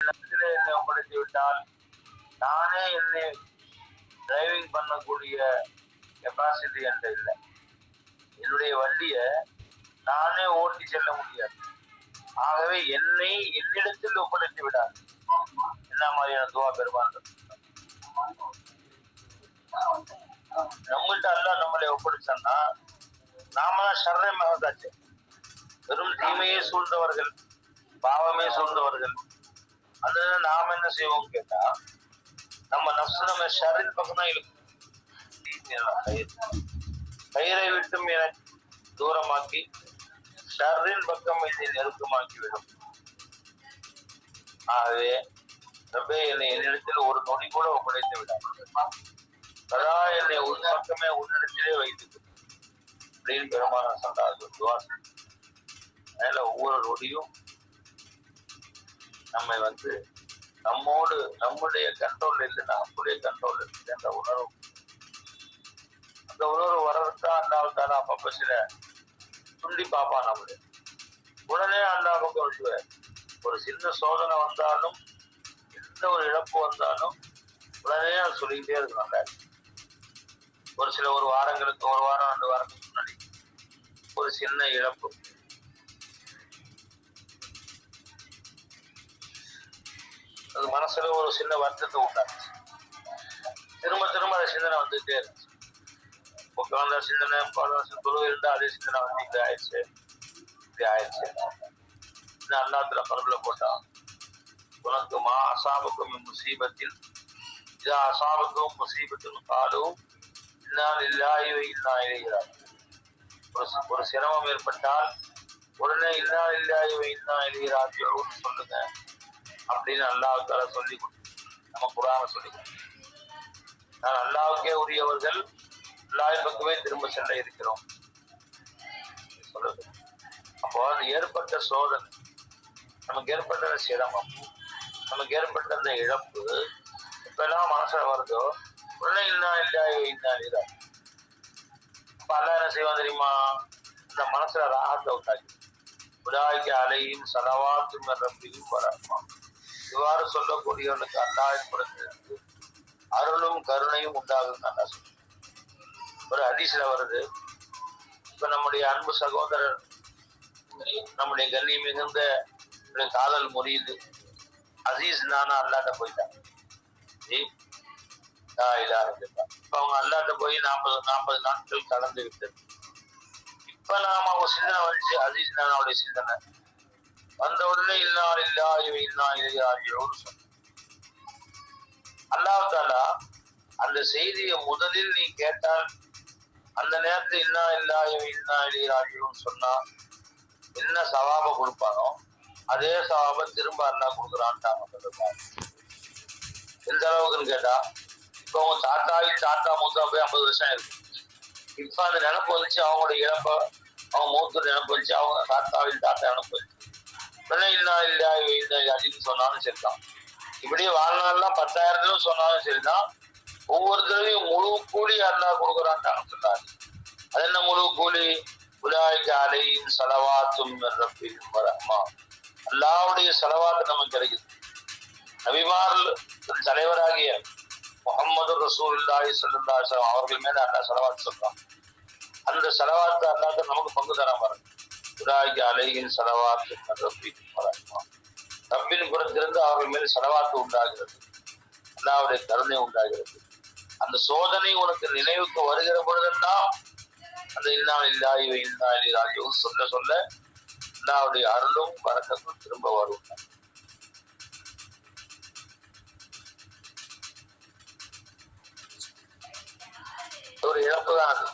என்னிடத்திலே என்னை ஒப்படைத்து விட்டால் நானே என்னை டிரைவிங் பண்ணக்கூடிய கெப்பாசிட்டி என்கிட்ட இல்லை. என்னுடைய வண்டிய நானே ஓட்டி செல்ல முடியாது. ஆகவே என்னை என்னிடத்தில் ஒப்படைத்து விடாது. என்ன மாதிரியான துவா பெருமான் நம்மள்கிட்ட அல்ல நம்மளை ஒப்படைச்சோம்னா நாம தான் ஷர்ரை மகதாச்சு. வெறும் தீமையே சூழ்ந்தவர்கள், பாவமே சூழ்ந்தவர்கள். அது நாம என்ன செய்வோம் கேட்டா, நம்ம நப்சு நம்ம ஷரின் பக்கம் தான் இழுக்கும். கயிறை விட்டும் என தூரமாக்கி ஷர்ரின் பக்கம் இதை நெருக்கமாக்கி விடும். ஆகவே ரப்பே என்னை என்னிடத்தில் ஒரு நொடி கூட ஒப்படைத்து விடாது. சதா என்னை உன் பக்கமே உன்னிடத்திலே வைத்து அப்படின்னு பெருமான சொன்னார். அதனால ஒவ்வொரு நொடியும் நம்மை நம்மோடு நம்முடைய கண்ட்ரோல் இல்லைன்னா நம்முடைய கண்ட்ரோல் இல்லை அந்த உணர்வு. அந்த உணர்வு வர்றதுதான் அல்லாவுக்கான அப்பப்ப சில துண்டி பார்ப்பான். நம்மளே உடனே அல்லா பக்கம் விட்டுவார். ஒரு சின்ன சோதனை வந்தாலும் எந்த ஒரு இழப்பு வந்தாலும் உடனே அது சொல்லிக்கிட்டே இருக்கணும். ஒரு சில ஒரு வாரங்களுக்கு, ஒரு வாரம் 2 வாரத்துக்கு முன்னாடி ஒரு சின்ன இழப்பு, அது மனசுல ஒரு சின்ன வருத்தத்தை உண்டாச்சு. திரும்ப திரும்ப அந்த சிந்தனை வந்துகிட்டே இருந்துச்சு. உட்காந்த சிந்தனை தொழுவு இருந்தா அதே சிந்தனை இப்படி ஆயிடுச்சு, இப்படி ஆயிடுச்சு. அல்லாத்துல பரப்புல போட்டான். உனக்கு மா அசாபுக்கும் முசீபத்தில் இதா அசாபுக்கும் முசீபத்தின் காலும் இன்னால் இல்லாயோ இன்னா இழைகிறார். ஒரு சிரமம் ஏற்பட்டால் உடனே இன்னா இல்லாயோ இன்னா இழைகிறார் சொல்லுங்க அப்படின்னு அல்லாஹ்வுக்காக சொல்லி நம்ம குர்ஆனை சொல்லி நான் அல்லாஹ்வுக்கே உரியவர்கள், அல்லாஹ் பக்கமே திரும்ப செல்ல இருக்கிறோம் சொல்லுது. அப்போ அது ஏற்பட்ட சோதனை, நமக்கு ஏற்பட்ட சிரமம், நமக்கு ஏற்பட்ட அந்த இழப்பு இப்பெல்லாம் மனசுல வருதோ உடனே இன்னா இல்லாயோ இன்னா இழைகிறார். அப்ப அல்லாஹ் என்ன செய்வான் தெரியுமா? இந்த மனசுல ராகத்தை உண்டாக்கி உலாய்க்கு அலையும் சலவாத்தும் ரப்பியும் வரமா. இவ்வாறு சொல்லக்கூடியவனுக்கு அல்லாஹ்வின் புறத்திலிருந்து அருளும் கருணையும் உண்டாகும். அல்லா சொல்ல ஒரு ஹதீஸ்ல வருது. இப்ப நம்முடைய அன்பு சகோதரர், நம்முடைய கண்ணி மிகுந்த காதல் முறியுது அசீஸ் நானா அல்லாட்ட போயிட்டாங்க. இப்ப அவங்க அல்லாட்ட போய் 40 நாட்கள் கடந்து விட்டது. இப்ப நாம அவங்க சிந்தனை வந்துச்சு, அசீஸ் நானாவுடைய சிந்தனை வந்த உடனே இன்னால் இல்லாயோ இன்னா இழைகிறார்கள் சொன்ன அல்லாஹ் தஆலா அந்த செய்தியை முதலில் நீ கேட்டால் அந்த நேரத்தில் இன்னா இல்லாயோ இன்னா இழைகிறார்கள் சொன்னா என்ன சவாப கொடுப்பானோ அதே சவாப திரும்ப அல்லாஹ் கொடுக்குறான்ட்டாங்க. எந்த அளவுக்குன்னு கேட்டா, இப்போ அவங்க தாத்தா மூத்தா போய் 50 வருஷம் இருக்கு. இப்ப அந்த நினப்பு வந்துச்சு, அவங்களோட இழப்ப அவங்க மூத்தூர் நினப்பு வந்துச்சு, அவங்க தாத்தா நினப்பு வந்துச்சு. இன்னா இல்லாயோ இன்னா இழைகிறார்கள் சொன்னாலும் சரிதான். இப்படியே வாழ்நாள்லாம் 10,000 சொன்னாலும் சரிதான். ஒவ்வொருத்தரையும் முழு கூலி அல்லாஹ் கொடுக்குறான்ட்டாங்க சொன்னாரு. அது என்ன முழு கூலி? உலாய்க்கு அலையும் சலவாத்தும் ரப்பியும் வரமா. அல்லாஹ்வுடைய சலவாத்து நமக்கு கிடைக்குது. நபிமார்கள் தலைவராகிய முஹம்மது ரசூலுல்லாஹி ஸல்லல்லாஹு அலைஹி வஸல்லம் அவர்கள் மேல அல்லாஹ் சலவாத்து சொல்றான். அந்த சலவாத்து அல்லாஹ் நமக்கு பங்கு தர பாருங்க. உலாய்க்கு அலையும் சலவாத்தும் ரப்பியும் வரமா. ரப்பின் புறத்திலிருந்து அவர்கள் மேல் சலவாத்து உண்டாகிறது, அல்லாஹ்வுடைய கருணை உண்டாகிறது. அந்த சோதனை உனக்கு நினைவுக்கு வருகிற பொழுதெல்லாம் அந்த இன்னா இல்லாஹி வ இன்னா இலைஹி ராஜிஊன் சொல்ல சொல்ல அல்லாஹ்வுடைய அருளும் பரக்கத்தும் திரும்ப வரும். ஒரு இழப்பு தான் அது.